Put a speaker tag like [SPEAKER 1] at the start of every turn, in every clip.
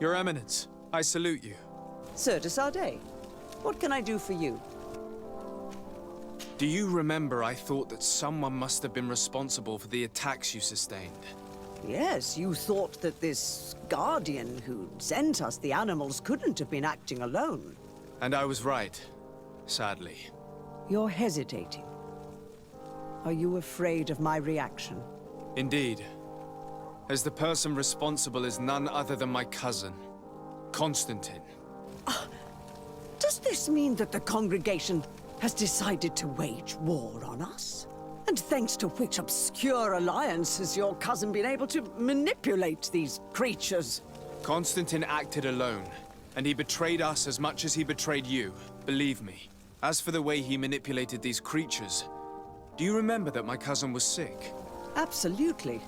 [SPEAKER 1] Your Eminence, I salute you.
[SPEAKER 2] Sir de Sardet, what can I do for you?
[SPEAKER 1] Do you remember I thought that someone must have been responsible for the attacks you sustained?
[SPEAKER 2] Yes, you thought that this guardian who sent us the animals couldn't have been acting alone.
[SPEAKER 1] And I was right, sadly.
[SPEAKER 2] You're hesitating. Are you afraid of my reaction?
[SPEAKER 1] Indeed. As the person responsible is none other than my cousin, Constantine.
[SPEAKER 2] Does this mean that the congregation has decided to wage war on us? And thanks to which obscure alliance has your cousin been able to manipulate these creatures?
[SPEAKER 1] Constantine acted alone, and he betrayed us as much as he betrayed you, believe me. As for the way he manipulated these creatures, do you remember that my cousin was sick?
[SPEAKER 2] Absolutely.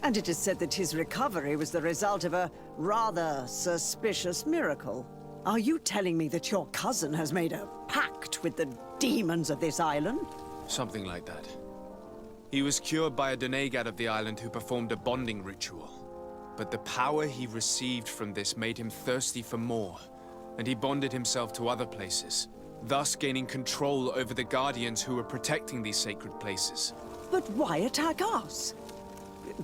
[SPEAKER 2] And it is said that his recovery was the result of a rather suspicious miracle. Are you telling me that your cousin has made a pact with the demons of this island?
[SPEAKER 1] Something like that. He was cured by a Donegat of the island who performed a bonding ritual. But the power he received from this made him thirsty for more, and he bonded himself to other places, thus gaining control over the guardians who were protecting these sacred places.
[SPEAKER 2] But why attack us?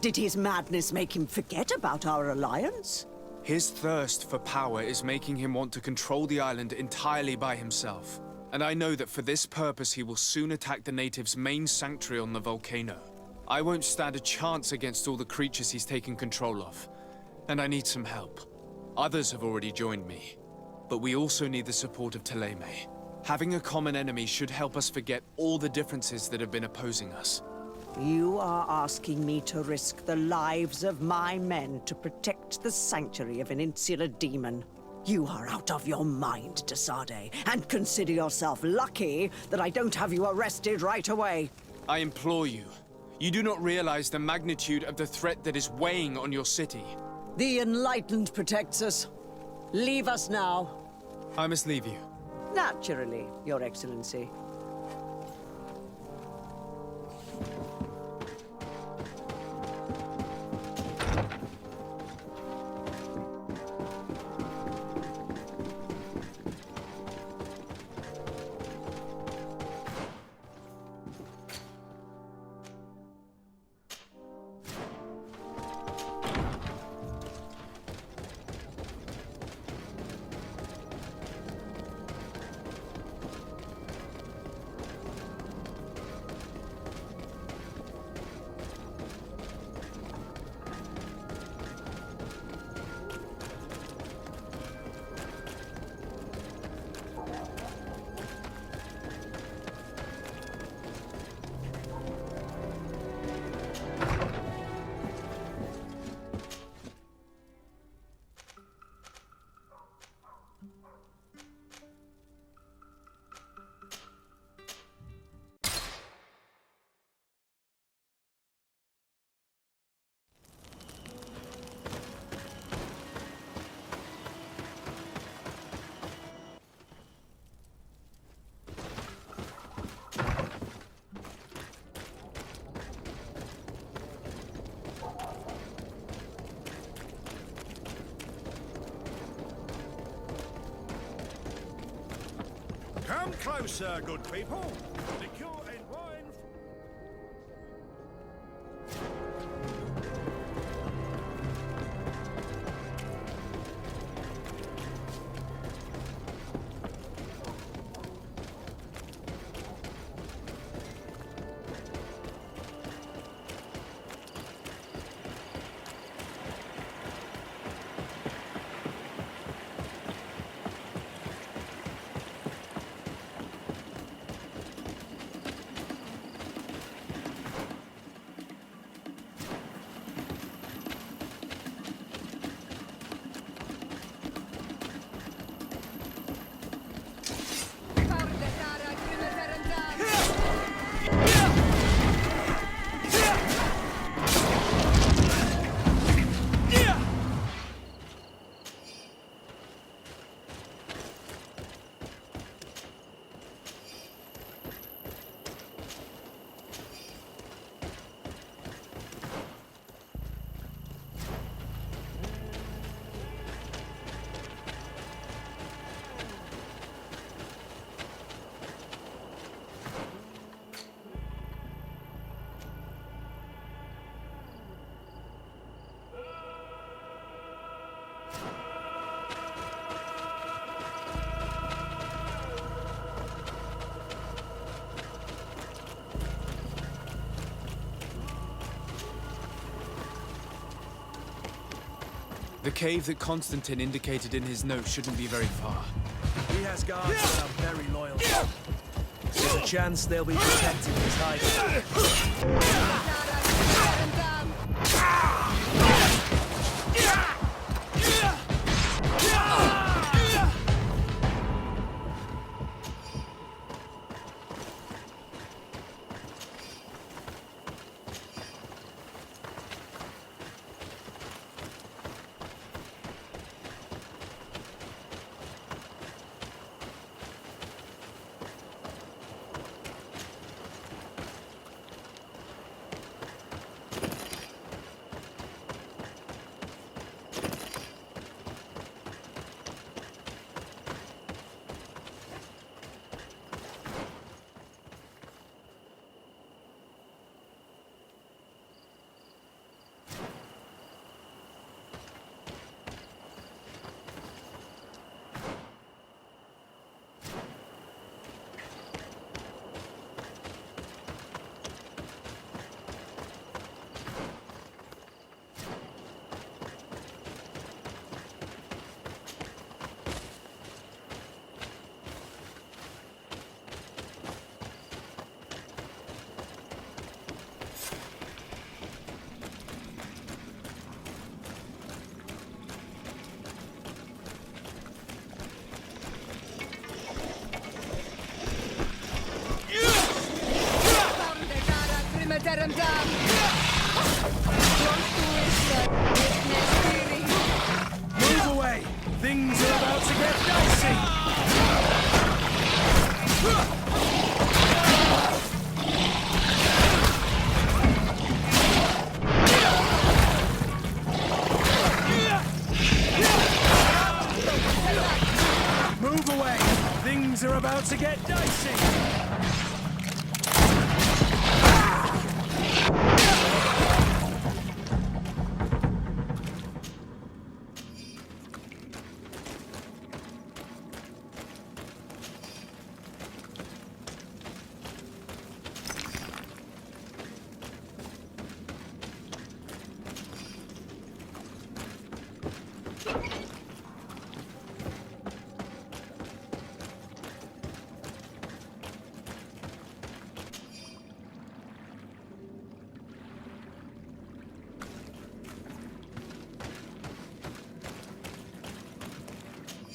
[SPEAKER 2] Did his madness make him forget about our alliance?
[SPEAKER 1] His thirst for power is making him want to control the island entirely by himself. And I know that for this purpose he will soon attack the natives' main sanctuary on the volcano. I won't stand a chance against all the creatures he's taken control of. And I need some help. Others have already joined me. But we also need the support of Thélème. Having a common enemy should help us forget all the differences that have been opposing us.
[SPEAKER 2] You are asking me to risk the lives of my men to protect the sanctuary of an insular demon. You are out of your mind, de Sardet, and consider yourself lucky that I don't have you arrested right away.
[SPEAKER 1] I implore you. You do not realize the magnitude of the threat that is weighing on your city.
[SPEAKER 2] The Enlightened protects us. Leave us now.
[SPEAKER 1] I must leave you.
[SPEAKER 2] Naturally, Your Excellency.
[SPEAKER 3] Come closer, good people. Liquor and wine.
[SPEAKER 1] The cave that Constantine indicated in his note shouldn't be very far.
[SPEAKER 4] He has guards that are very loyal. There's a chance they'll be protecting his hiding. Move away! Things are about to get dicey! Move away! Things are about to get dicey!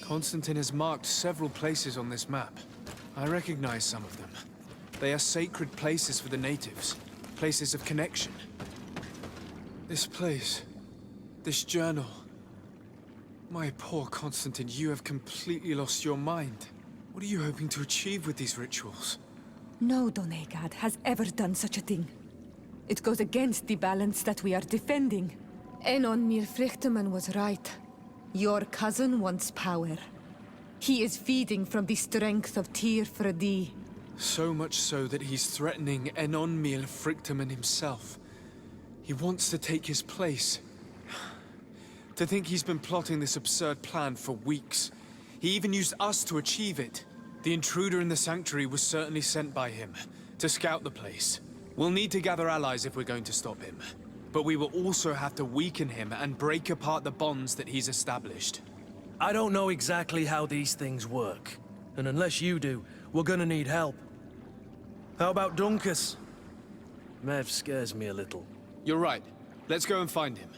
[SPEAKER 1] Constantine has marked several places on this map. I recognize some of them. They are sacred places for the natives, places of connection. This place, this journal. My poor Constantine, you have completely lost your mind. What are you hoping to achieve with these rituals?
[SPEAKER 5] No Donegad has ever done such a thing. It goes against the balance that we are defending. Enon Mir Frichtemann was right. Your cousin wants power. He is feeding from the strength of Tyr Fredi.
[SPEAKER 1] So much so that he's threatening Enonmil Frichtemann himself. He wants to take his place. To think he's been plotting this absurd plan for weeks. He even used us to achieve it. The intruder in the sanctuary was certainly sent by him, to scout the place. We'll need to gather allies if we're going to stop him. But we will also have to weaken him and break apart the bonds that he's established.
[SPEAKER 4] I don't know exactly how these things work. And unless you do, we're gonna need help. How about Dunkus? Mev scares me a little.
[SPEAKER 1] You're right. Let's go and find him.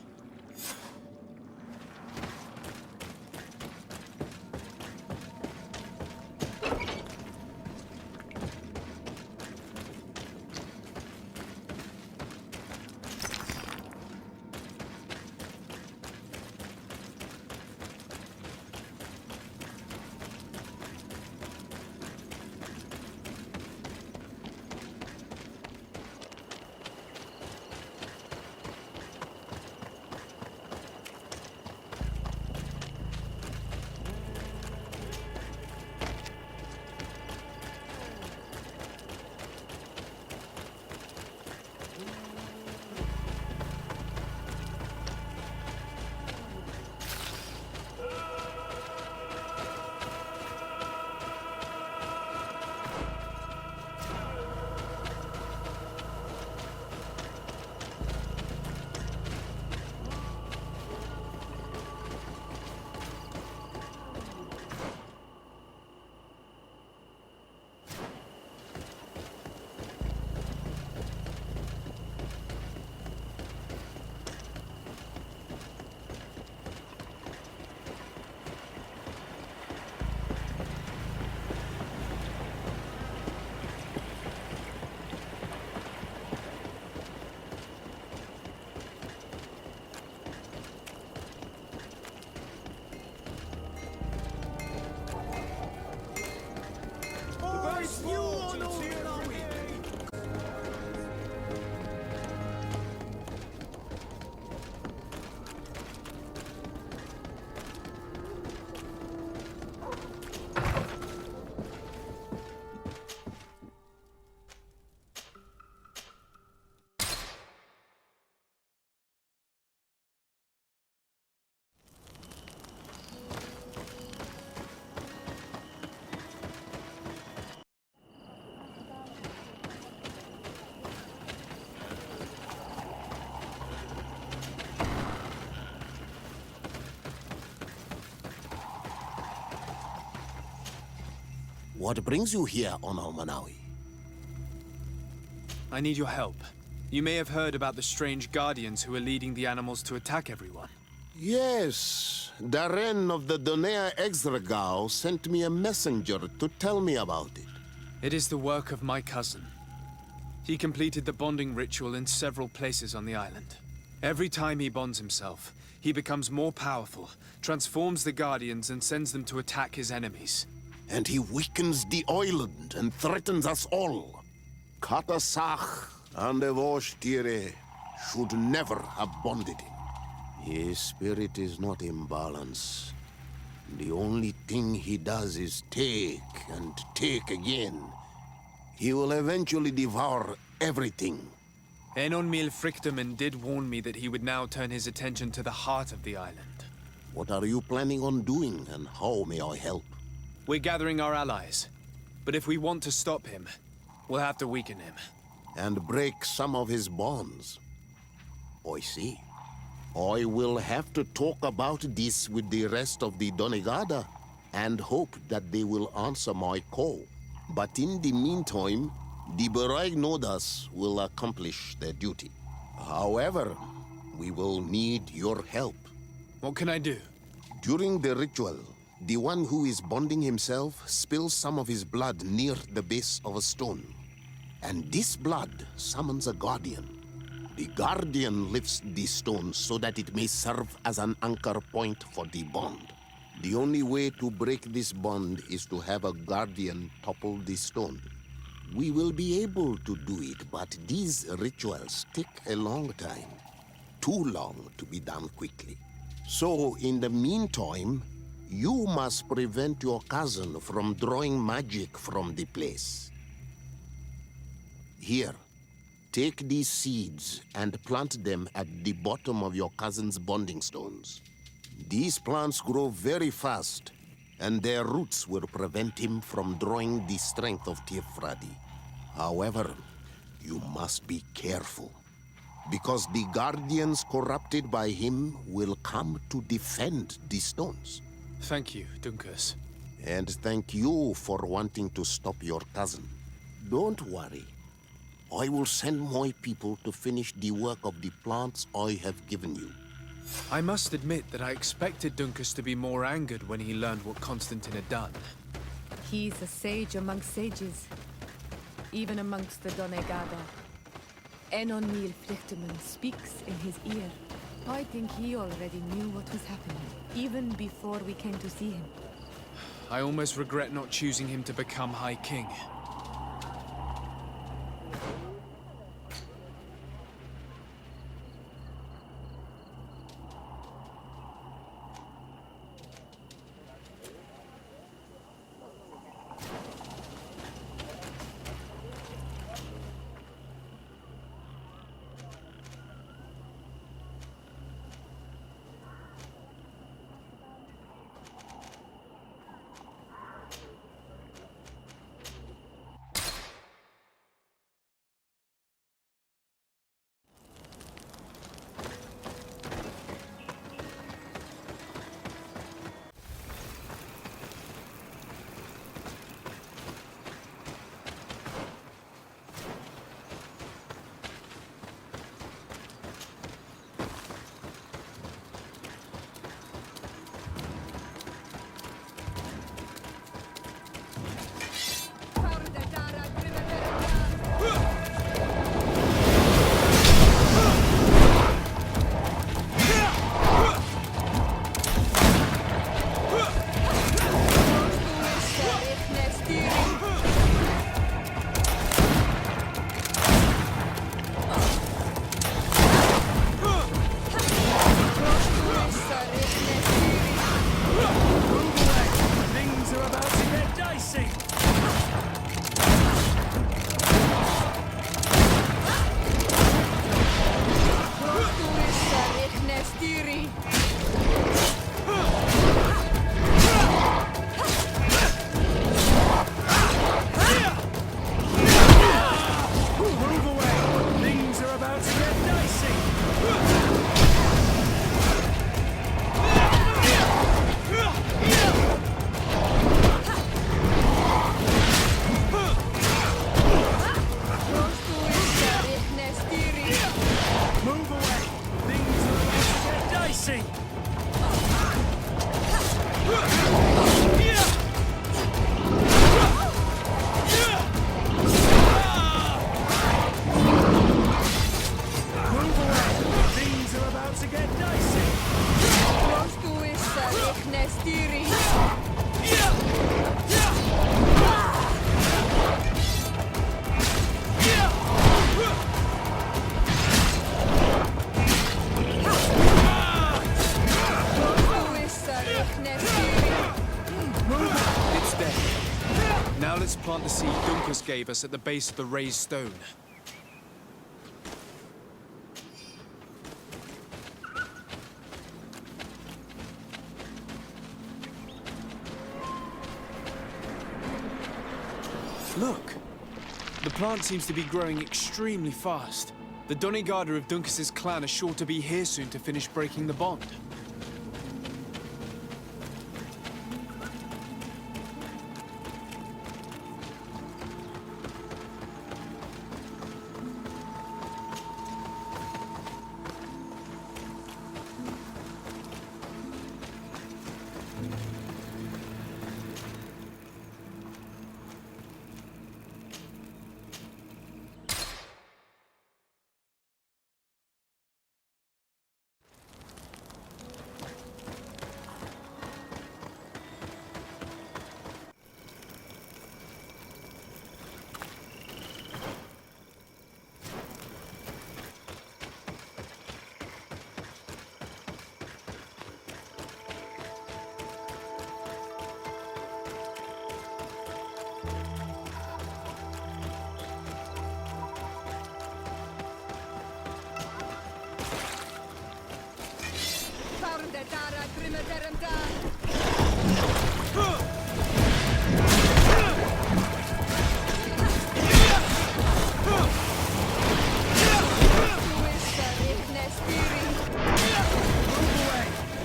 [SPEAKER 6] What brings you here on Almanawi?
[SPEAKER 1] I need your help. You may have heard about the strange guardians who are leading the animals to attack everyone.
[SPEAKER 6] Yes, Darren of the Donea Exregao sent me a messenger to tell me about it.
[SPEAKER 1] It is the work of my cousin. He completed the bonding ritual in several places on the island. Every time he bonds himself, he becomes more powerful, transforms the Guardians and sends them to attack his enemies.
[SPEAKER 6] And he weakens the island and threatens us all. Katasach and Evosh should never have bonded him. His spirit is not in balance. The only thing he does is take and take again. He will eventually devour everything.
[SPEAKER 1] Enon Mil Frichteman did warn me that he would now turn his attention to the heart of the island.
[SPEAKER 6] What are you planning on doing, and how may I help?
[SPEAKER 1] We're gathering our allies. But if we want to stop him, we'll have to weaken him.
[SPEAKER 6] And break some of his bonds. I see. I will have to talk about this with the rest of the Donegada, and hope that they will answer my call. But in the meantime, the Beraignodas will accomplish their duty. However, we will need your help.
[SPEAKER 1] What can I do?
[SPEAKER 6] During the ritual, the one who is bonding himself spills some of his blood near the base of a stone. And this blood summons a guardian. The guardian lifts the stone so that it may serve as an anchor point for the bond. The only way to break this bond is to have a guardian topple the stone. We will be able to do it, but these rituals take a long time. Too long to be done quickly. So, in the meantime, you must prevent your cousin from drawing magic from the place. Here, take these seeds and plant them at the bottom of your cousin's bonding stones. These plants grow very fast, and their roots will prevent him from drawing the strength of Tifradi. However, you must be careful, because the guardians corrupted by him will come to defend the stones.
[SPEAKER 1] Thank you, Dunkus.
[SPEAKER 6] And thank you for wanting to stop your cousin. Don't worry. I will send my people to finish the work of the plants I have given you.
[SPEAKER 1] I must admit that I expected Dunkus to be more angered when he learned what Constantine had done.
[SPEAKER 5] He's a sage amongst sages, even amongst the Donegada. Enon Mil Frichteman speaks in his ear. I think he already knew what was happening, even before we came to see him.
[SPEAKER 1] I almost regret not choosing him to become High King. let's plant the seed Dunkus gave us at the base of the raised stone. Look! The plant seems to be growing extremely fast. The Doneigada of Dunkus's clan are sure to be here soon to finish breaking the bond.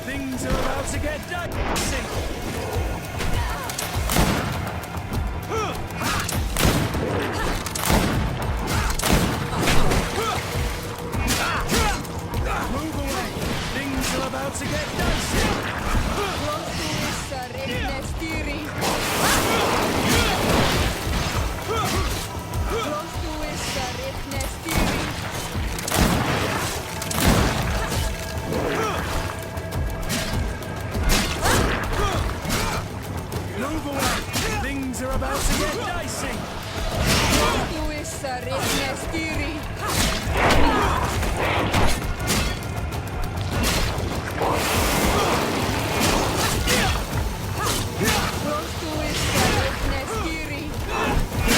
[SPEAKER 4] Things are about to get dicey. Move away. Things are about to get dicey. Move away. Things are about to get dicey.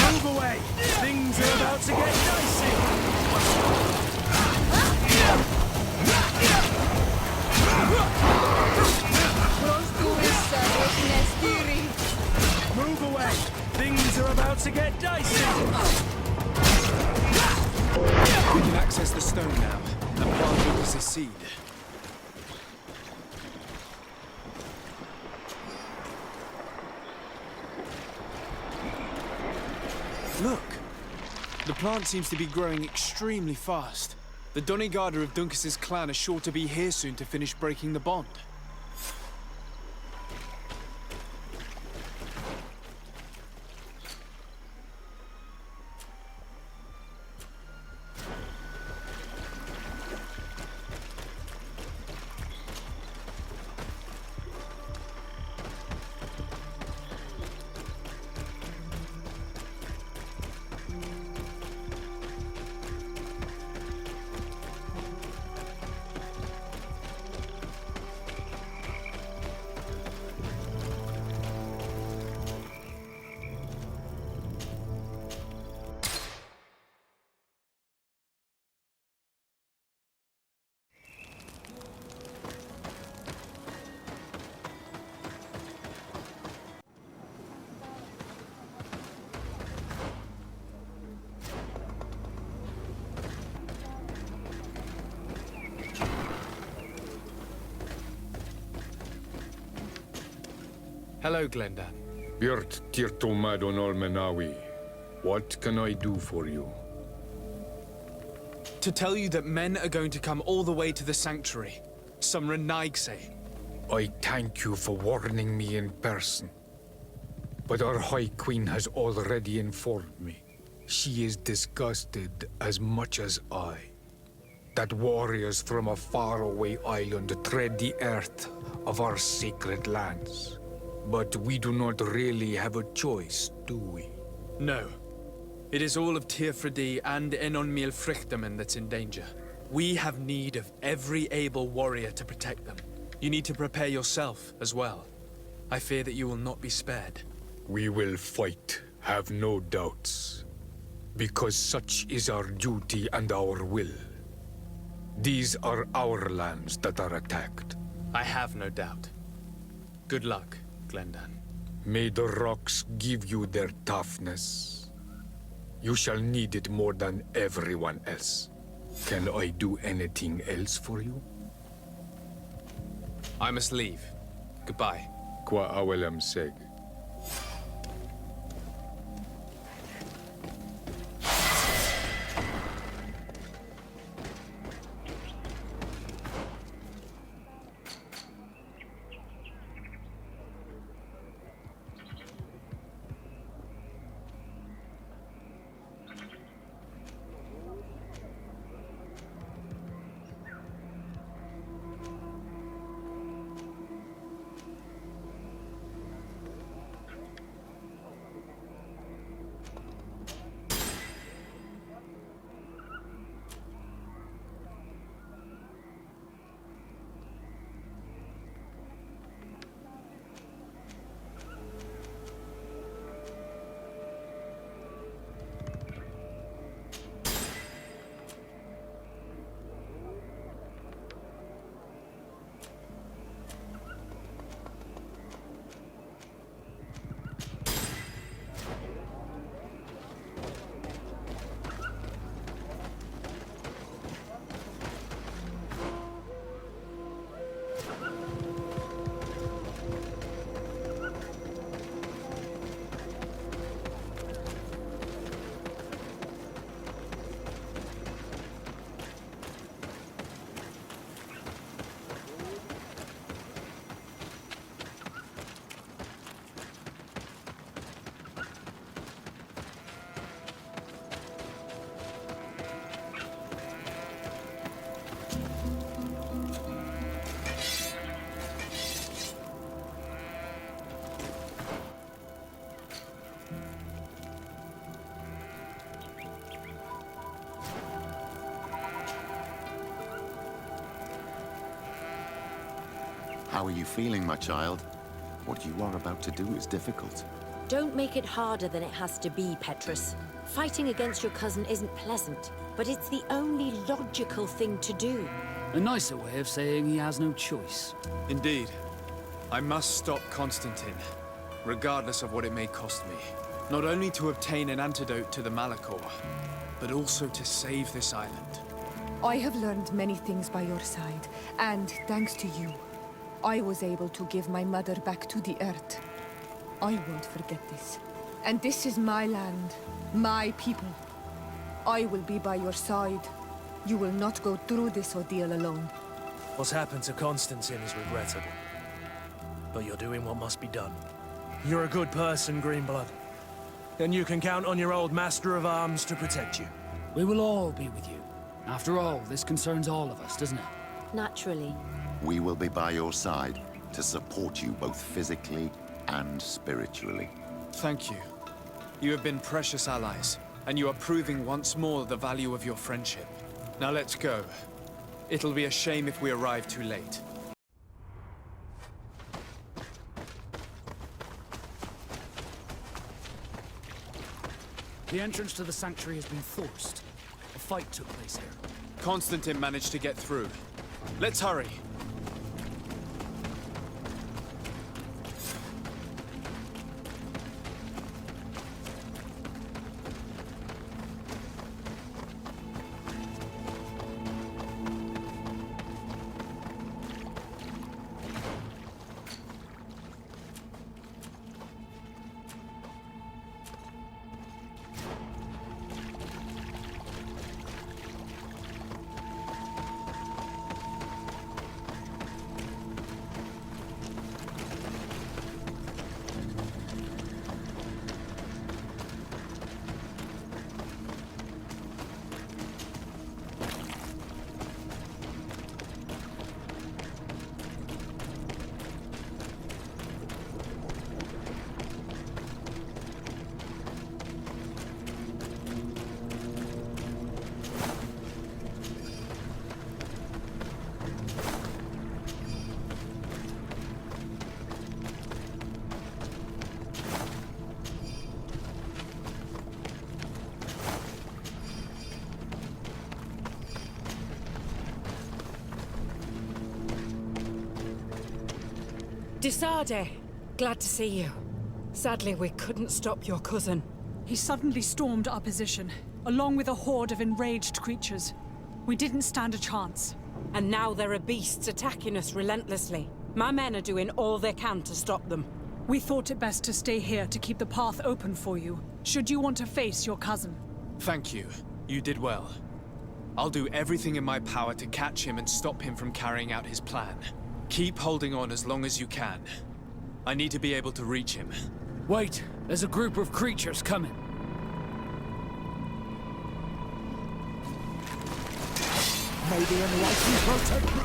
[SPEAKER 4] Move away. Things are about to get dicey. Move away. Things are about to get dicey.
[SPEAKER 1] We can access the stone now, and plant Dunkus's seed. Look! The plant seems to be growing extremely fast. The Doneigada of Dunkus's clan are sure to be here soon to finish breaking the bond. Hello, Glendan.
[SPEAKER 7] Björt Tirtomadon Olmenawi. What can I do for you?
[SPEAKER 1] To tell you that men are going to come all the way to the sanctuary. Some Renaigse.
[SPEAKER 7] I thank you for warning me in person. But our High Queen has already informed me. She is disgusted as much as I. That warriors from a faraway island tread the earth of our sacred lands. But we do not really have a choice, do we?
[SPEAKER 1] No. It is all of Tirfredi and Enonmil Frichtamen that's in danger. We have need of every able warrior to protect them. You need to prepare yourself as well. I fear that you will not be spared.
[SPEAKER 7] We will fight Have no doubts, because such is our duty and our will. These are our lands that are attacked.
[SPEAKER 1] I have no doubt. Good luck, Glendan.
[SPEAKER 7] May the rocks give you their toughness. You shall need it more than everyone else. Can I do anything else for you?
[SPEAKER 1] I must leave. Goodbye.
[SPEAKER 7] Qua awelam seg.
[SPEAKER 8] How are you feeling, my child? What you are about to do is difficult.
[SPEAKER 9] Don't make it harder than it has to be, Petrus. Fighting against your cousin isn't pleasant, but it's the only logical thing to do.
[SPEAKER 10] A nicer way of saying he has no choice.
[SPEAKER 1] Indeed. I must stop Constantine, regardless of what it may cost me. Not only to obtain an antidote to the Malachor, but also to save this island.
[SPEAKER 5] I have learned many things by your side, and thanks to you, I was able to give my mother back to the earth. I won't forget this. And this is my land, my people. I will be by your side. You will not go through this ordeal alone.
[SPEAKER 4] What's happened to Constantine is regrettable. But you're doing what must be done. You're a good person, Greenblood. And you can count on your old master of arms to protect you.
[SPEAKER 10] We will all be with you. After all, this concerns all of us, doesn't it?
[SPEAKER 9] Naturally.
[SPEAKER 8] We will be by your side to support you both physically and spiritually.
[SPEAKER 1] Thank you. You have been precious allies, and you are proving once more the value of your friendship. Now let's go. It'll be a shame if we arrive too late.
[SPEAKER 10] The entrance to the sanctuary has been forced. A fight took place here.
[SPEAKER 1] Constantine managed to get through. Let's hurry.
[SPEAKER 11] Desade, glad to see you. Sadly, we couldn't stop your cousin.
[SPEAKER 12] He suddenly stormed our position, along with a horde of enraged creatures. We didn't stand a chance.
[SPEAKER 11] And now there are beasts attacking us relentlessly. My men are doing all they can to stop them.
[SPEAKER 12] We thought it best to stay here to keep the path open for you, should you want to face your cousin.
[SPEAKER 1] Thank you. You did well. I'll do everything in my power to catch him and stop him from carrying out his plan. Keep holding on as long as you can. I need to be able to reach him.
[SPEAKER 10] Wait, there's a group of creatures coming.
[SPEAKER 3] May the enlightened protect me.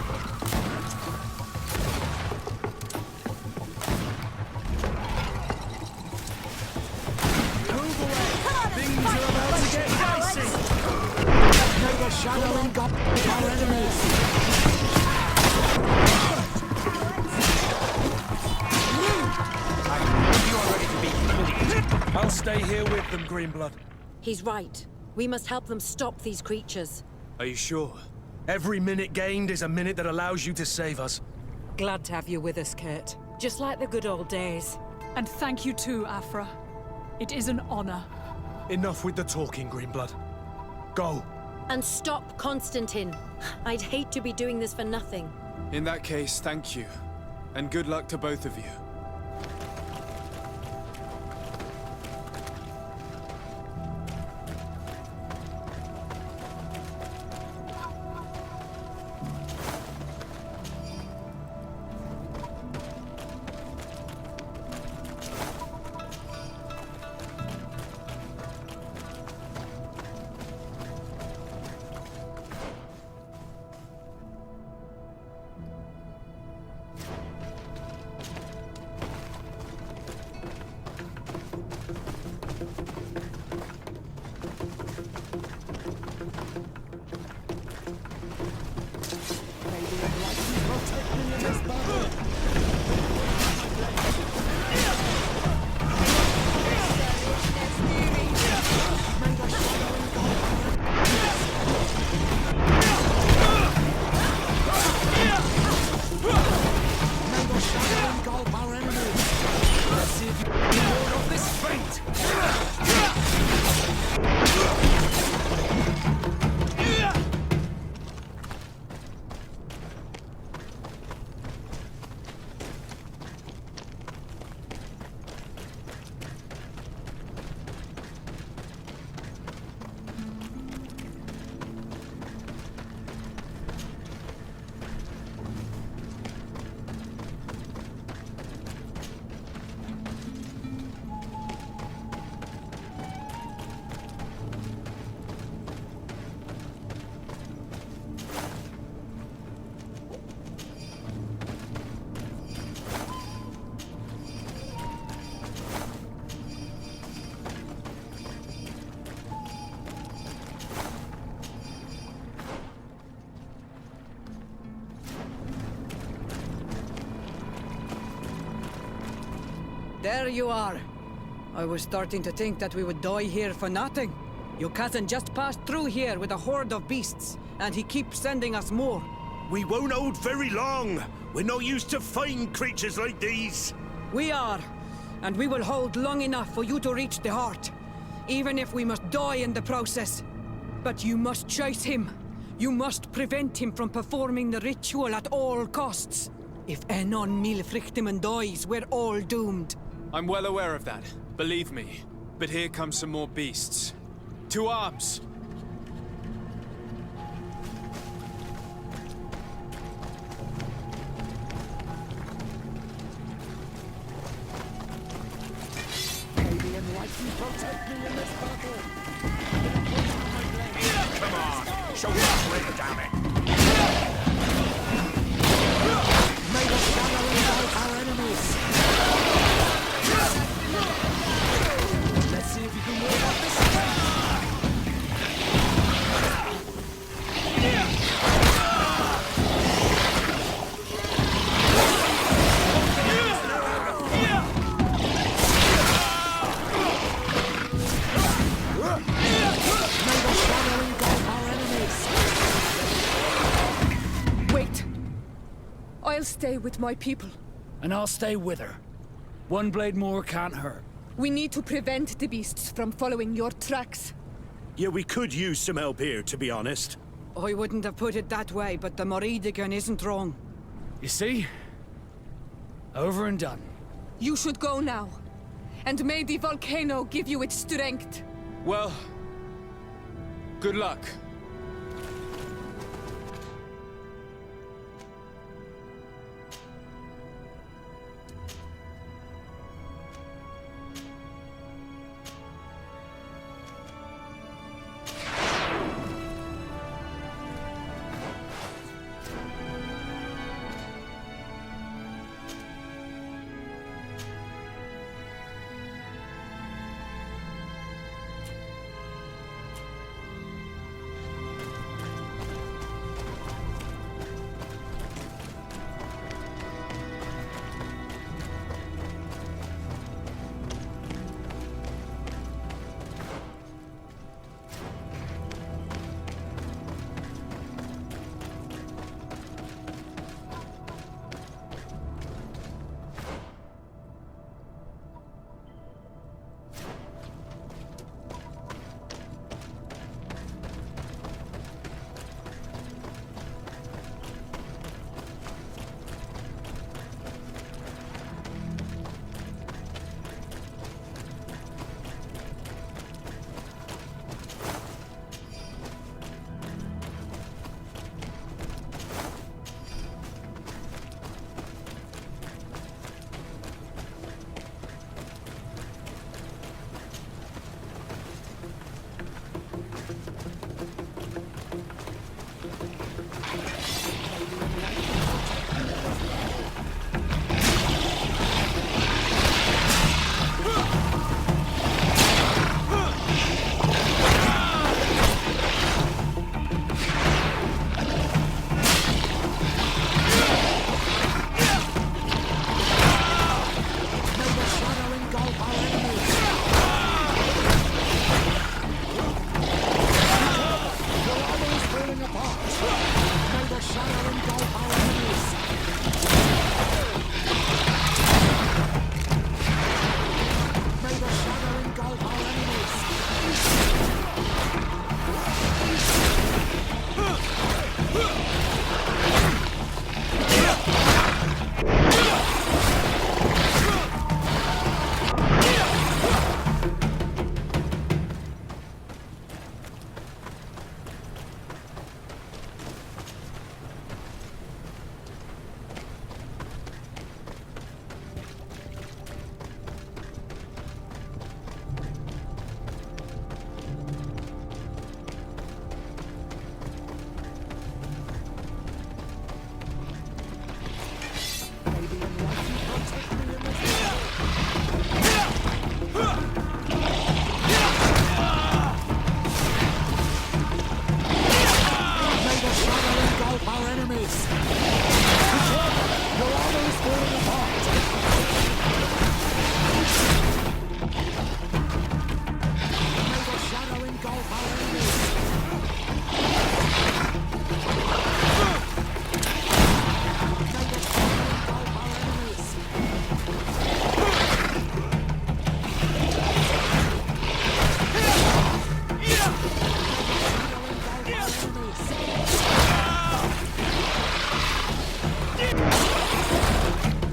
[SPEAKER 3] Move away! Things are about to get dicey! May the shadow engulf our enemies!
[SPEAKER 4] I'll stay here with them, Greenblood.
[SPEAKER 9] He's right. We must help them stop these creatures.
[SPEAKER 1] Are you sure?
[SPEAKER 4] Every minute gained is a minute that allows you to save us.
[SPEAKER 11] Glad to have you with us, Kurt. Just like the good old days.
[SPEAKER 12] And thank you too, Afra. It is an honor.
[SPEAKER 4] Enough with the talking, Greenblood. Go.
[SPEAKER 9] And stop Constantine. I'd hate to be doing this for nothing.
[SPEAKER 1] In that case, thank you. And good luck to both of you.
[SPEAKER 13] There you are. I was starting to think that we would die here for nothing. Your cousin just passed through here with a horde of beasts, and he keeps sending us more.
[SPEAKER 3] We won't hold very long. We're not used to fighting creatures like these.
[SPEAKER 13] We are, and we will hold long enough for you to reach the heart, even if we must die in the process. But you must chase him. You must prevent him from performing the ritual at all costs. If Enon Milfrichtiman dies, we're all doomed.
[SPEAKER 1] I'm well aware of that, believe me. But here come some more beasts. To arms!
[SPEAKER 3] May the enlightened protect me in this battle. Come on, show us where to damn it. May the shadow engulf our enemies. Let's see if you can ward off this attack.
[SPEAKER 5] Wait. I'll stay with my people.
[SPEAKER 10] And I'll stay with her. One blade more can't hurt.
[SPEAKER 5] We need to prevent the beasts from following your tracks.
[SPEAKER 3] Yeah, we could use some help here, to be honest.
[SPEAKER 13] I wouldn't have put it that way, but the Moridigan isn't wrong.
[SPEAKER 10] You see? Over and done.
[SPEAKER 5] You should go now. And may the volcano give you its strength.
[SPEAKER 1] Well, good luck.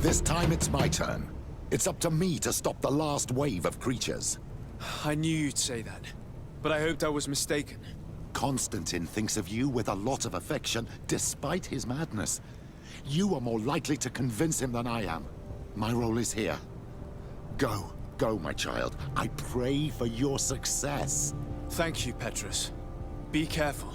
[SPEAKER 8] This time it's my turn. It's up to me to stop the last wave of creatures.
[SPEAKER 1] I knew you'd say that, but I hoped I was mistaken.
[SPEAKER 8] Constantine thinks of you with a lot of affection, despite his madness. You are more likely to convince him than I am. My role is here. Go, my child. I pray for your success.
[SPEAKER 1] Thank you, Petrus. Be careful.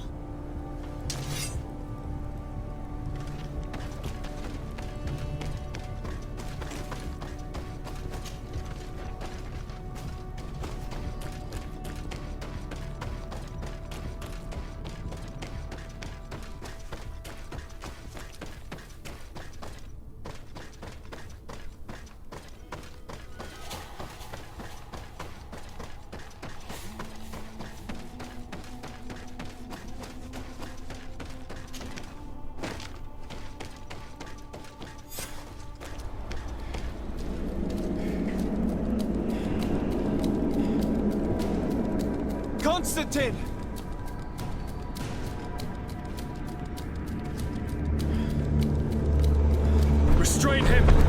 [SPEAKER 1] Constantine!
[SPEAKER 4] Restrain him!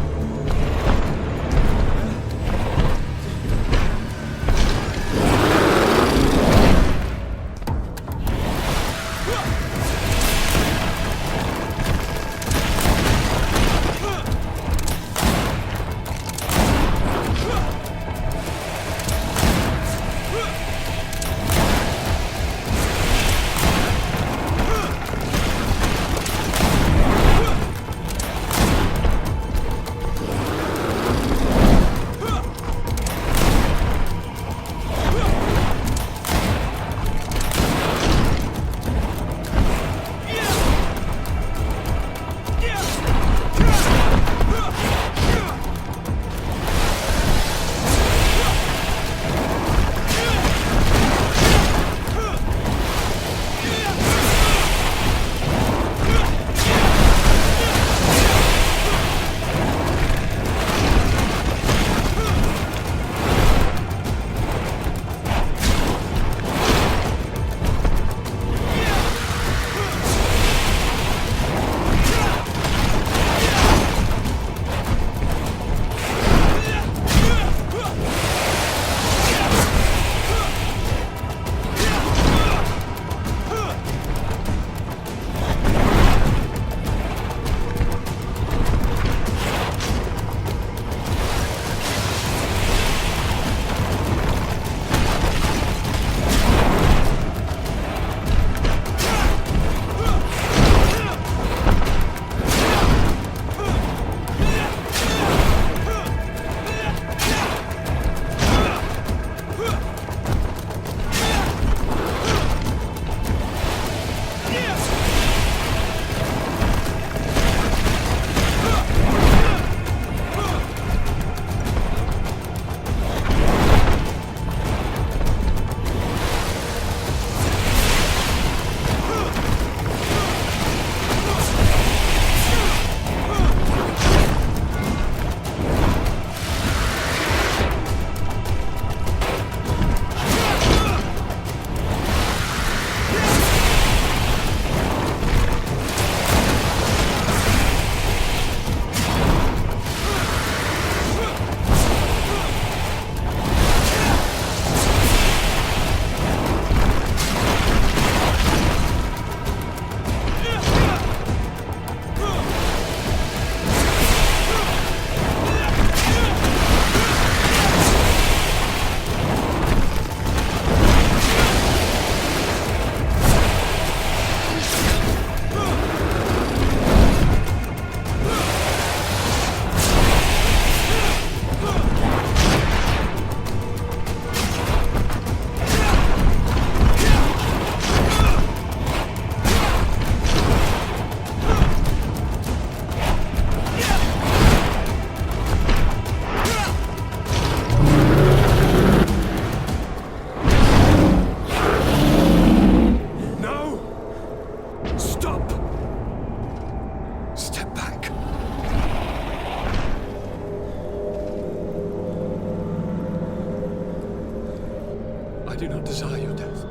[SPEAKER 7] I do not desire your death.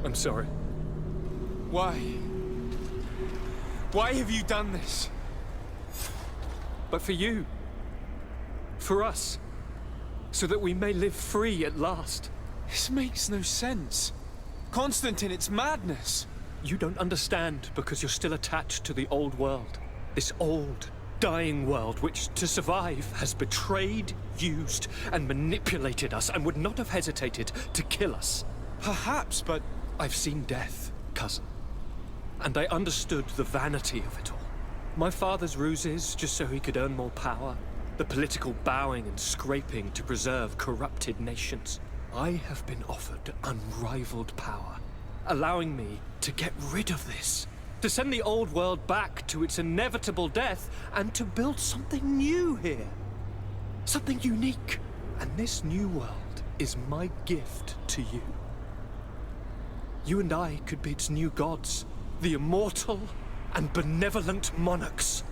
[SPEAKER 7] I'm sorry.
[SPEAKER 1] Why? Why have you done this?
[SPEAKER 7] But for you. For us. So that we may live free at last.
[SPEAKER 1] This makes no sense. Constantine, it's madness.
[SPEAKER 7] You don't understand because you're still attached to the old world. This old, dying world which, to survive, has betrayed, used, and manipulated us and would not have hesitated to kill us.
[SPEAKER 1] Perhaps, but
[SPEAKER 7] I've seen death, cousin. And I understood the vanity of it all. My father's ruses just so he could earn more power. The political bowing and scraping to preserve corrupted nations. I have been offered unrivaled power, allowing me to get rid of this. To send the old world back to its inevitable death and to build something new here. Something unique. And this new world is my gift to you. You and I could be its new gods, the immortal and benevolent monarchs.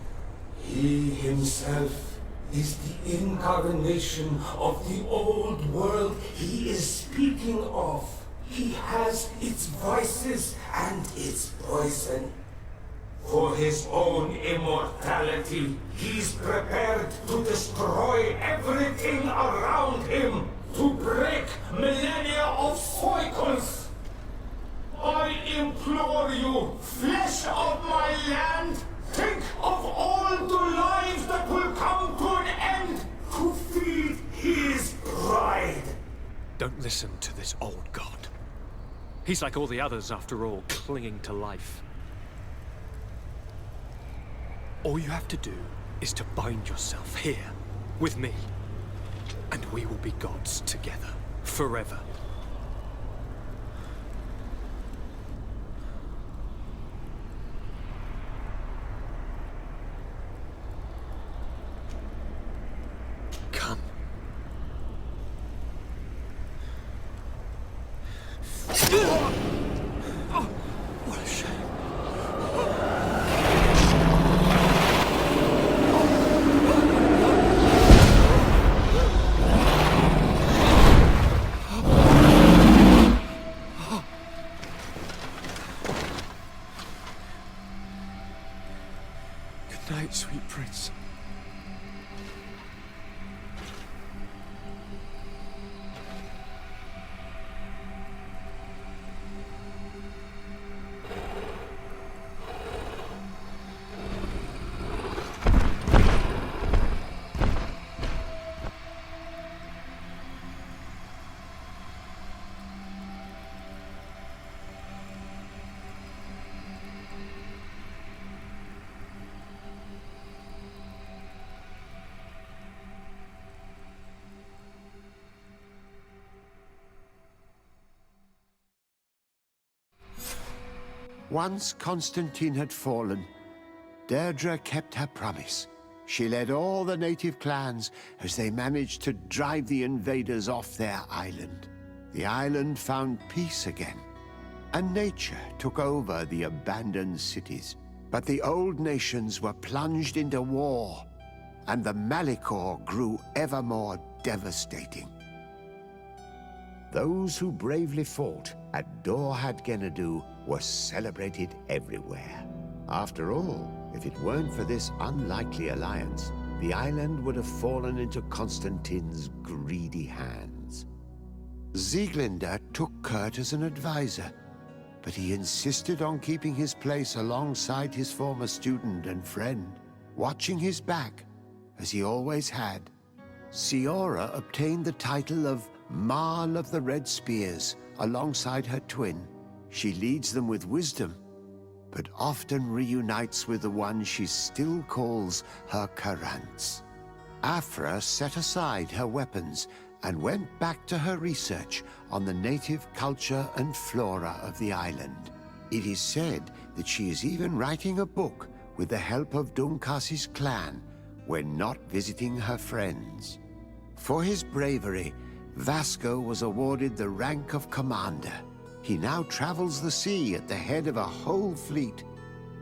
[SPEAKER 14] He himself is the incarnation of the old world he is speaking of. He has its vices and its poison. For his own immortality, he's prepared to destroy everything around him, to break millennia of cycles. I implore you, flesh of my land, think of all the lives that will come to an end to feed his pride.
[SPEAKER 15] Don't listen to this old god. He's like all the others, after all, clinging to life. All you have to do is to bind yourself here, with me, and we will be gods together, forever. Come. What a shame.
[SPEAKER 1] Good night, sweet prince.
[SPEAKER 16] Once Constantine had fallen, Deirdre kept her promise. She led all the native clans as they managed to drive the invaders off their island. The island found peace again, and nature took over the abandoned cities. But the old nations were plunged into war, and the Malicor grew ever more devastating. Those who bravely fought at Dor had Gennadu were celebrated everywhere. After all, if it weren't for this unlikely alliance, the island would have fallen into Constantine's greedy hands. Sieglinde took Kurt as an advisor, but he insisted on keeping his place alongside his former student and friend, watching his back, as he always had. Siora obtained the title of Marl of the Red Spears alongside her twin. She leads them with wisdom, but often reunites with the one she still calls her Karants. Afra set aside her weapons and went back to her research on the native culture and flora of the island. It is said that she is even writing a book with the help of Dunkas's clan when not visiting her friends. For his bravery, Vasco was awarded the rank of commander. He now travels the sea at the head of a whole fleet,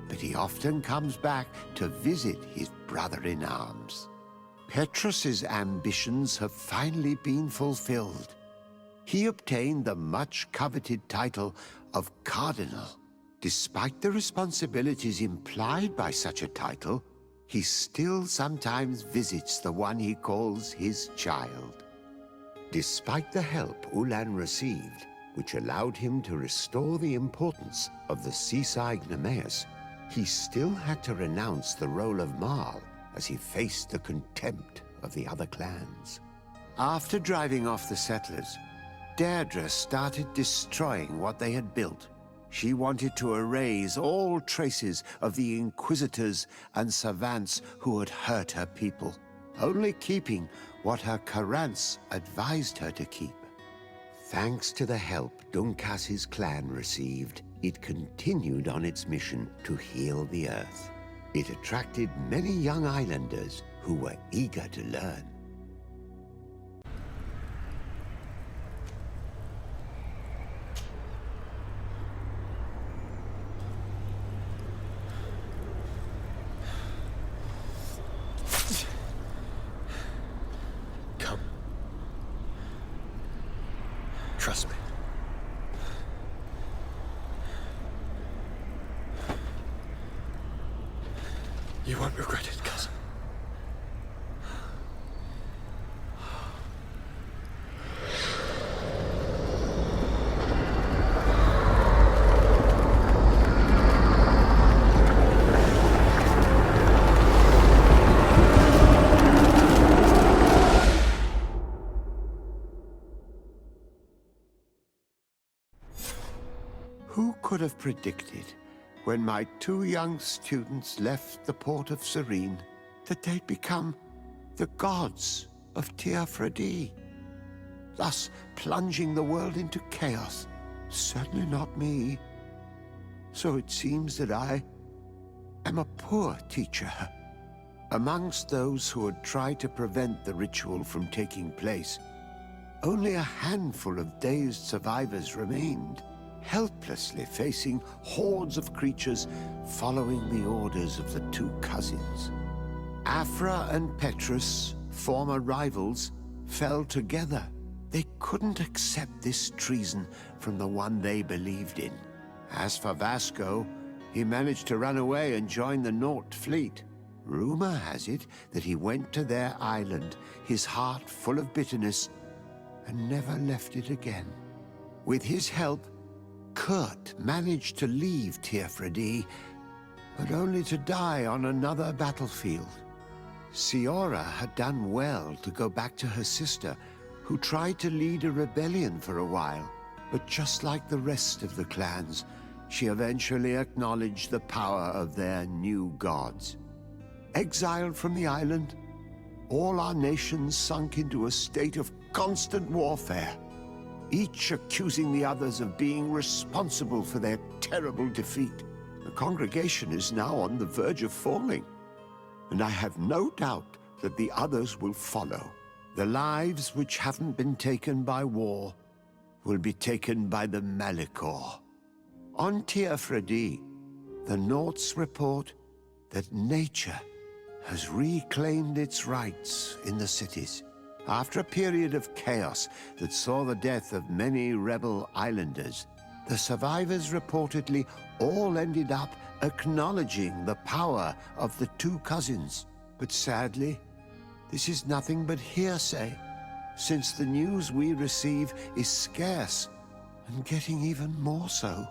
[SPEAKER 16] but he often comes back to visit his brother-in-arms. Petrus's ambitions have finally been fulfilled. He obtained the much-coveted title of Cardinal. Despite the responsibilities implied by such a title, he still sometimes visits the one he calls his child. Despite the help Ulan received, which allowed him to restore the importance of the seaside Nemeus, he still had to renounce the role of Marl as he faced the contempt of the other clans. After driving off the settlers, Deirdre started destroying what they had built. She wanted to erase all traces of the Inquisitors and Savants who had hurt her people, only keeping what her Karants advised her to keep. Thanks to the help Dunkas's clan received, it continued on its mission to heal the Earth. It attracted many young islanders who were eager to learn.
[SPEAKER 15] Trust me. You won't regret it, cousin.
[SPEAKER 16] Who could have predicted, when my 2 young students left the port of Serene, that they'd become the gods of Teofredi, thus plunging the world into chaos? Certainly not me. So it seems that I am a poor teacher. Amongst those who had tried to prevent the ritual from taking place, only a handful of dazed survivors remained, helplessly facing hordes of creatures following the orders of the 2 cousins. Afra and Petrus, former rivals, fell together. They couldn't accept this treason from the one they believed in. As for Vasco, he managed to run away and join the Nort fleet. Rumor has it that he went to their island, his heart full of bitterness, and never left it again. With his help, Kurt managed to leave Teofredi, but only to die on another battlefield. Siora had done well to go back to her sister, who tried to lead a rebellion for a while, but just like the rest of the clans, she eventually acknowledged the power of their new gods. Exiled from the island, all our nations sunk into a state of constant warfare, each accusing the others of being responsible for their terrible defeat. The congregation is now on the verge of falling, and I have no doubt that the others will follow. The lives which haven't been taken by war will be taken by the Malicor. On Teofredi, the Norts report that nature has reclaimed its rights in the cities. After a period of chaos that saw the death of many rebel islanders, the survivors reportedly all ended up acknowledging the power of the 2 cousins. But sadly, this is nothing but hearsay, since the news we receive is scarce and getting even more so.